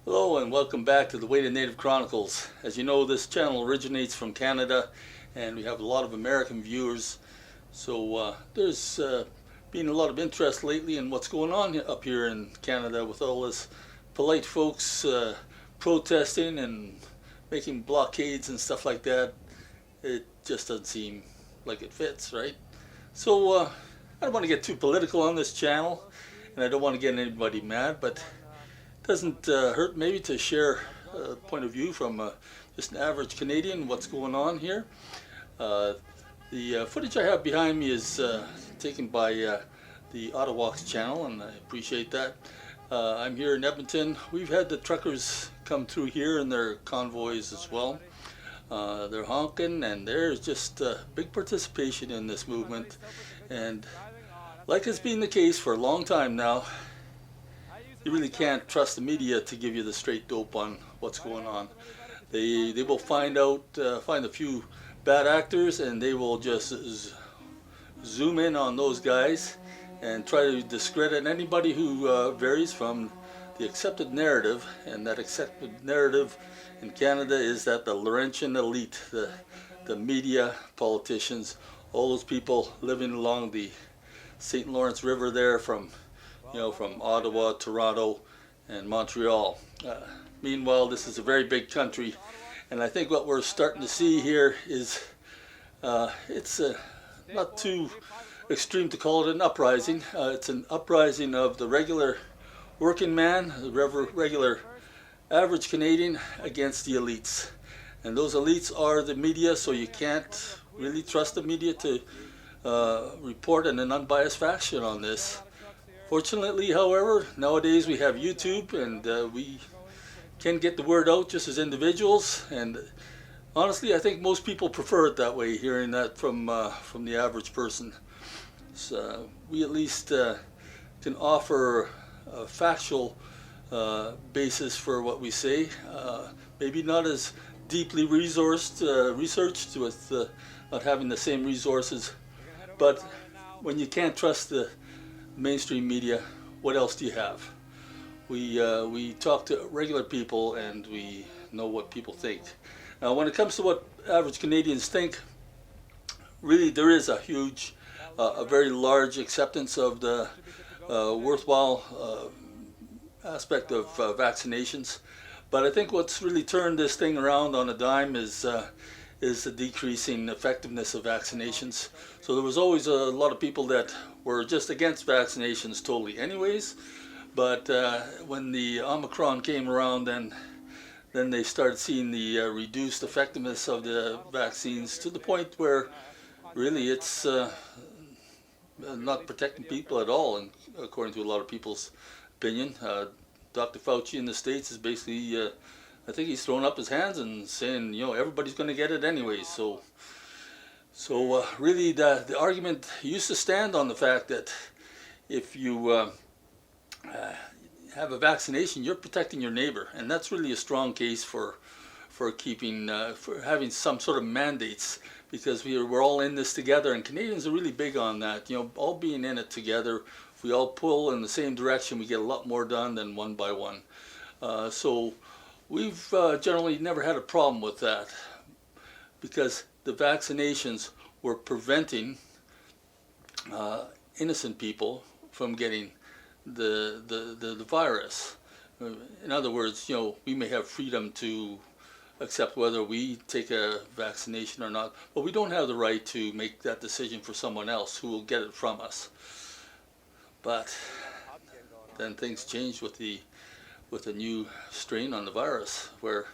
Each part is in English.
Hello and welcome back to the Weighted Native Chronicles. As you know, this channel originates from Canada and we have a lot of American viewers. So there's been a lot of interest lately in what's going on up here in Canada with all this polite folks protesting and making blockades and stuff like that. It just doesn't seem like it fits, right? So I don't want to get too political on this channel and I don't want to get anybody mad, but doesn't hurt maybe to share a point of view from just an average Canadian what's going on here. Uh, the footage I have behind me is taken by the Ottawaks channel, and I appreciate that. I'm here in Edmonton. We've had the truckers come through here in their convoys as well. They're honking, and there's just big participation in this movement. And like has been the case for a long time now, you really can't trust the media to give you the straight dope on what's going on. They will find a few bad actors, and they will just zoom in on those guys and try to discredit anybody who varies from the accepted narrative. And that accepted narrative in Canada is that the Laurentian elite, the media, politicians, all those people living along the St. Lawrence River there from Ottawa, Toronto, and Montreal. Meanwhile, this is a very big country, and I think what we're starting to see here is it's not too extreme to call it an uprising. It's an uprising of the regular working man, the regular average Canadian against the elites. And those elites are the media, so you can't really trust the media to report in an unbiased fashion on this. Fortunately, however, nowadays we have YouTube, and we can get the word out just as individuals. And honestly, I think most people prefer it that way, hearing that from the average person. So we at least can offer a factual basis for what we say. Maybe not as deeply researched with not having the same resources, but when you can't trust the mainstream media, what else do you have? We talk to regular people and we know what people think. Now, when it comes to what average Canadians think, really there is a huge, a very large acceptance of the worthwhile aspect of vaccinations. But I think what's really turned this thing around on a dime is the decreasing effectiveness of vaccinations. So there was always a lot of people that were just against vaccinations totally anyways, but when the Omicron came around, then they started seeing the reduced effectiveness of the vaccines to the point where really it's not protecting people at all, and according to a lot of people's opinion. Dr. Fauci in the States is basically I think he's throwing up his hands and saying, everybody's going to get it anyway. So really the argument used to stand on the fact that if you have a vaccination, you're protecting your neighbor, and that's really a strong case for keeping for having some sort of mandates, because we're all in this together, and Canadians are really big on that. All being in it together. If we all pull in the same direction, we get a lot more done than one by one. So we've generally never had a problem with that, because the vaccinations were preventing innocent people from getting the virus. In other words, we may have freedom to accept whether we take a vaccination or not, but we don't have the right to make that decision for someone else who will get it from us. But then things changed with the new strain on the virus, where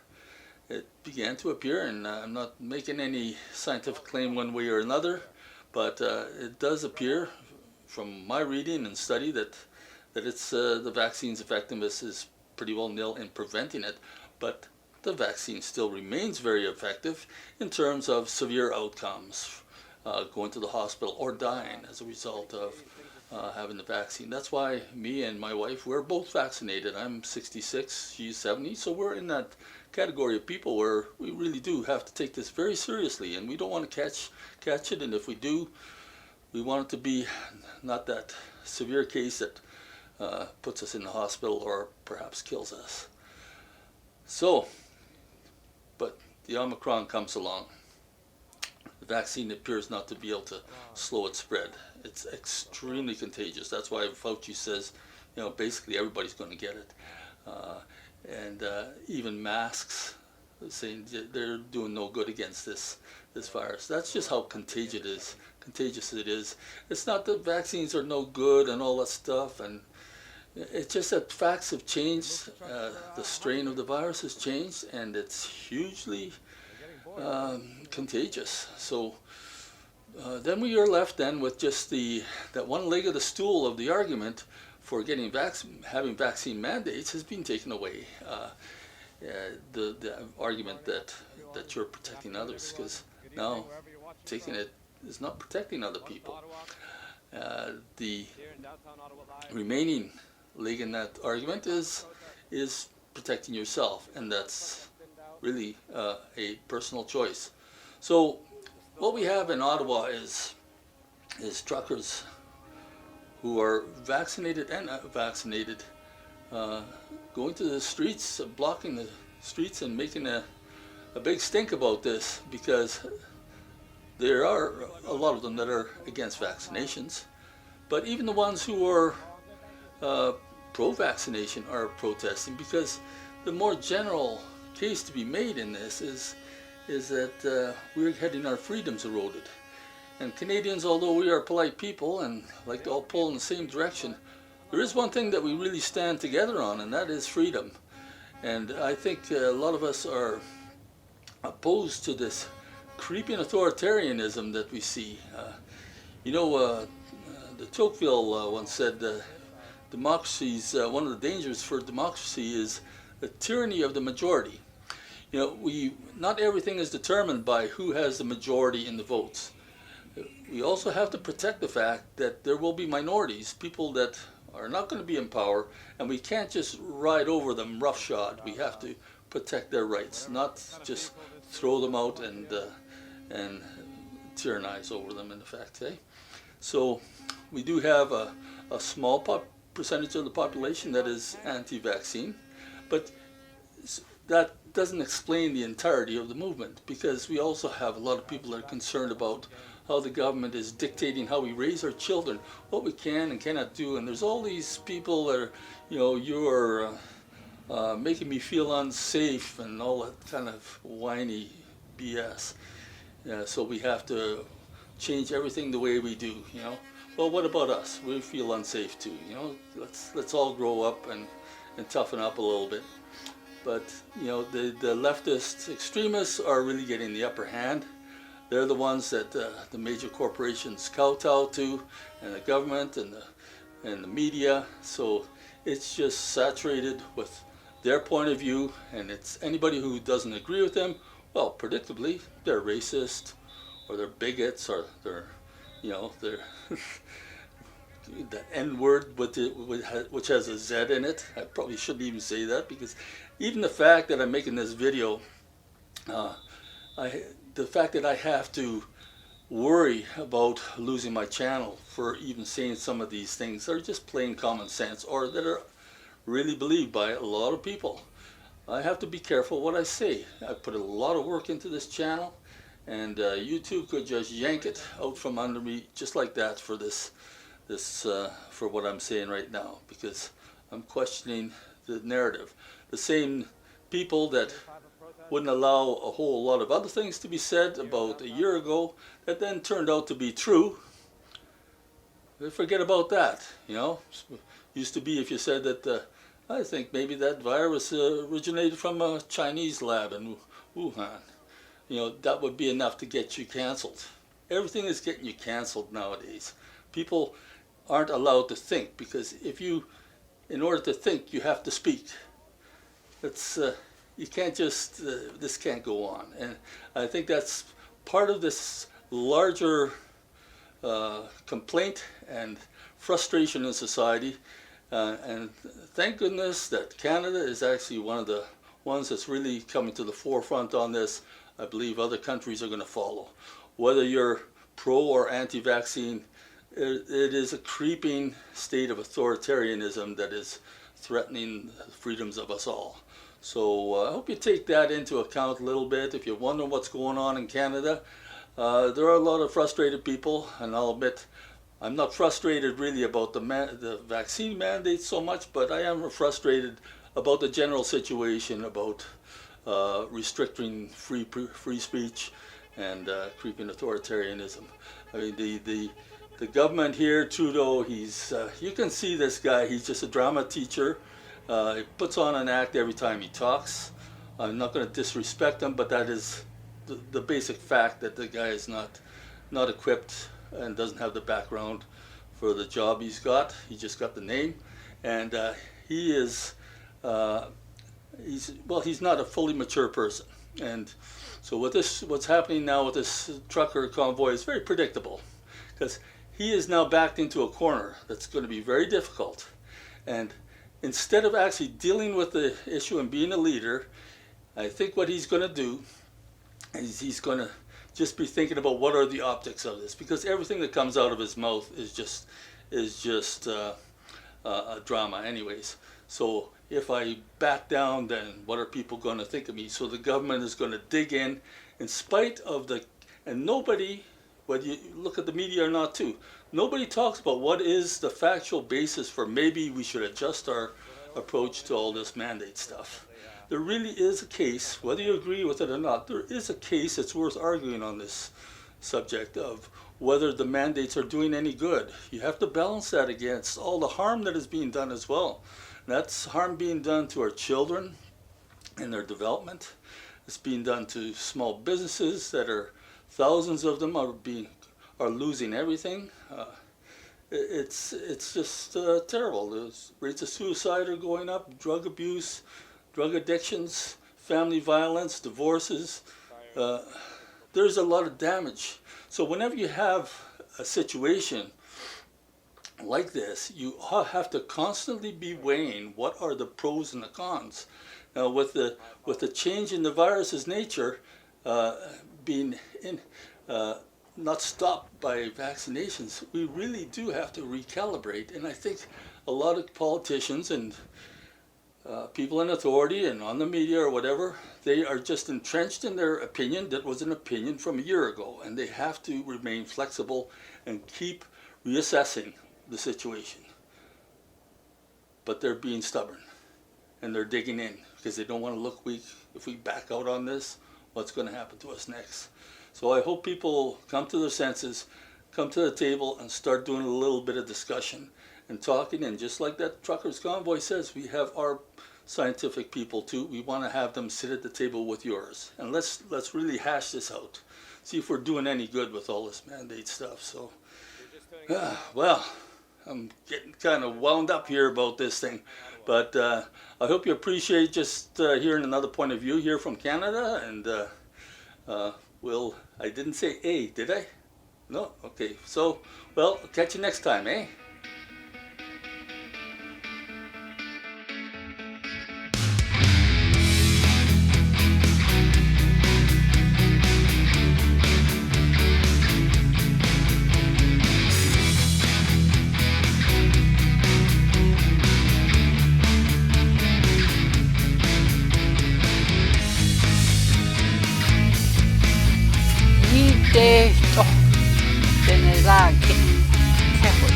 it began to appear, and I'm not making any scientific claim one way or another, but it does appear from my reading and study that it's the vaccine's effectiveness is pretty well nil in preventing it, but the vaccine still remains very effective in terms of severe outcomes, going to the hospital or dying as a result of having the vaccine. That's why me and my wife, we're both vaccinated. I'm 66, she's 70, so we're in that category of people where we really do have to take this very seriously, and we don't want to catch it, and if we do, we want it to be not that severe case that puts us in the hospital or perhaps kills us. So, but the Omicron comes along. The vaccine appears not to be able to slow its spread. It's extremely contagious. That's why Fauci says, basically everybody's going to get it. And even masks, saying they're doing no good against this virus. That's just how contagious it is. It's not that vaccines are no good and all that stuff, and it's just that facts have changed. The strain of the virus has changed, and it's hugely contagious. So then we are left then with just that one leg of the stool of the argument for having vaccine mandates has been taken away. The argument that you're protecting others, because now taking it is not protecting other people. The remaining leg in that argument is protecting yourself, and that's really a personal choice. So what we have in Ottawa is truckers who are vaccinated and unvaccinated going to the streets, blocking the streets and making a big stink about this, because there are a lot of them that are against vaccinations, but even the ones who are pro-vaccination are protesting, because the more general case to be made in this is that we're getting our freedoms eroded. And Canadians, although we are polite people and like to all pull in the same direction, there is one thing that we really stand together on, and that is freedom. And I think a lot of us are opposed to this creeping authoritarianism that we see. De Tocqueville once said democracy's one of the dangers for democracy is the tyranny of the majority. Not everything is determined by who has the majority in the votes. We also have to protect the fact that there will be minorities, people that are not going to be in power, and we can't just ride over them roughshod. We have to protect their rights, not just throw them out and tyrannize over them, in effect. So we do have a small percentage of the population that is anti-vaccine, but that doesn't explain the entirety of the movement, because we also have a lot of people that are concerned about how the government is dictating how we raise our children, what we can and cannot do. And there's all these people that are, you are making me feel unsafe and all that kind of whiny BS. So we have to change everything the way we do, Well, what about us? We feel unsafe too, Let's all grow up and toughen up a little bit. But, the leftist extremists are really getting the upper hand. They're the ones that the major corporations kowtow to, and the government and the media. So it's just saturated with their point of view, and it's anybody who doesn't agree with them, well, predictably, they're racist, or they're bigots, or they're the N word which has a Z in it. I probably shouldn't even say that, because even the fact that I'm making this video, the fact that I have to worry about losing my channel for even saying some of these things are just plain common sense, or that are really believed by a lot of people. I have to be careful what I say. I put a lot of work into this channel, and YouTube could just yank it out from under me just like that for for what I'm saying right now, because I'm questioning the narrative. The same people that wouldn't allow a whole lot of other things to be said about a year ago that then turned out to be true, they forget about that. Used to be if you said that I think maybe that virus originated from a Chinese lab in Wuhan, that would be enough to get you canceled. Everything is getting you canceled nowadays. People aren't allowed to think, because in order to think, you have to speak. You can't just, this can't go on. And I think that's part of this larger complaint and frustration in society. And thank goodness that Canada is actually one of the ones that's really coming to the forefront on this. I believe other countries are going to follow. Whether you're pro or anti-vaccine, it is a creeping state of authoritarianism that is threatening the freedoms of us all. So I hope you take that into account a little bit. If you're wondering what's going on in Canada, there are a lot of frustrated people, and I'll admit I'm not frustrated really about the vaccine mandate so much, but I am frustrated about the general situation about restricting free speech and creeping authoritarianism. I mean, the government here, Trudeau, he's you can see this guy. He's just a drama teacher. He puts on an act every time he talks. I'm not going to disrespect him, but that is the basic fact that the guy is not equipped and doesn't have the background for the job he's got. He just got the name, and he is he's not a fully mature person. And so what's happening now with this trucker convoy is very predictable, because he is now backed into a corner that's going to be very difficult. And instead of actually dealing with the issue and being a leader, I think what he's going to do is he's going to just be thinking about what are the optics of this, because everything that comes out of his mouth is just a drama anyways. So if I back down, then what are people going to think of me? So the government is going to dig in spite of and nobody, whether you look at the media or not too, nobody talks about what is the factual basis for maybe we should adjust our approach to all this mandate stuff. There really is a case, whether you agree with it or not, there is a case that's worth arguing on this subject of whether the mandates are doing any good. You have to balance that against all the harm that is being done as well. And that's harm being done to our children and their development. It's being done to small businesses that are, thousands of them are losing everything. It's just terrible. The rates of suicide are going up, drug abuse, drug addictions, family violence, divorces. There's a lot of damage. So whenever you have a situation like this, you have to constantly be weighing what are the pros and the cons. Now, with the change in the virus's nature being not stopped by vaccinations, we really do have to recalibrate. And I think a lot of politicians and people in authority and on the media or whatever, they are just entrenched in their opinion that was an opinion from a year ago, and they have to remain flexible and keep reassessing the situation. But they're being stubborn, and they're digging in because they don't want to look weak. If we back out on this, what's going to happen to us next? So I hope people come to their senses, come to the table and start doing a little bit of discussion and talking. And just like that truckers convoy says, we have our scientific people too. We want to have them sit at the table with yours, and let's really hash this out, see if we're doing any good with all this mandate stuff. So well, I'm getting kind of wound up here about this thing, but I hope you appreciate just hearing another point of view here from Canada. And I didn't say A, did I? No? Okay, so well, I'll catch you next time, eh? Det den är lagen. Kanske.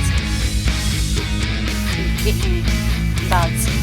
Det är lagen.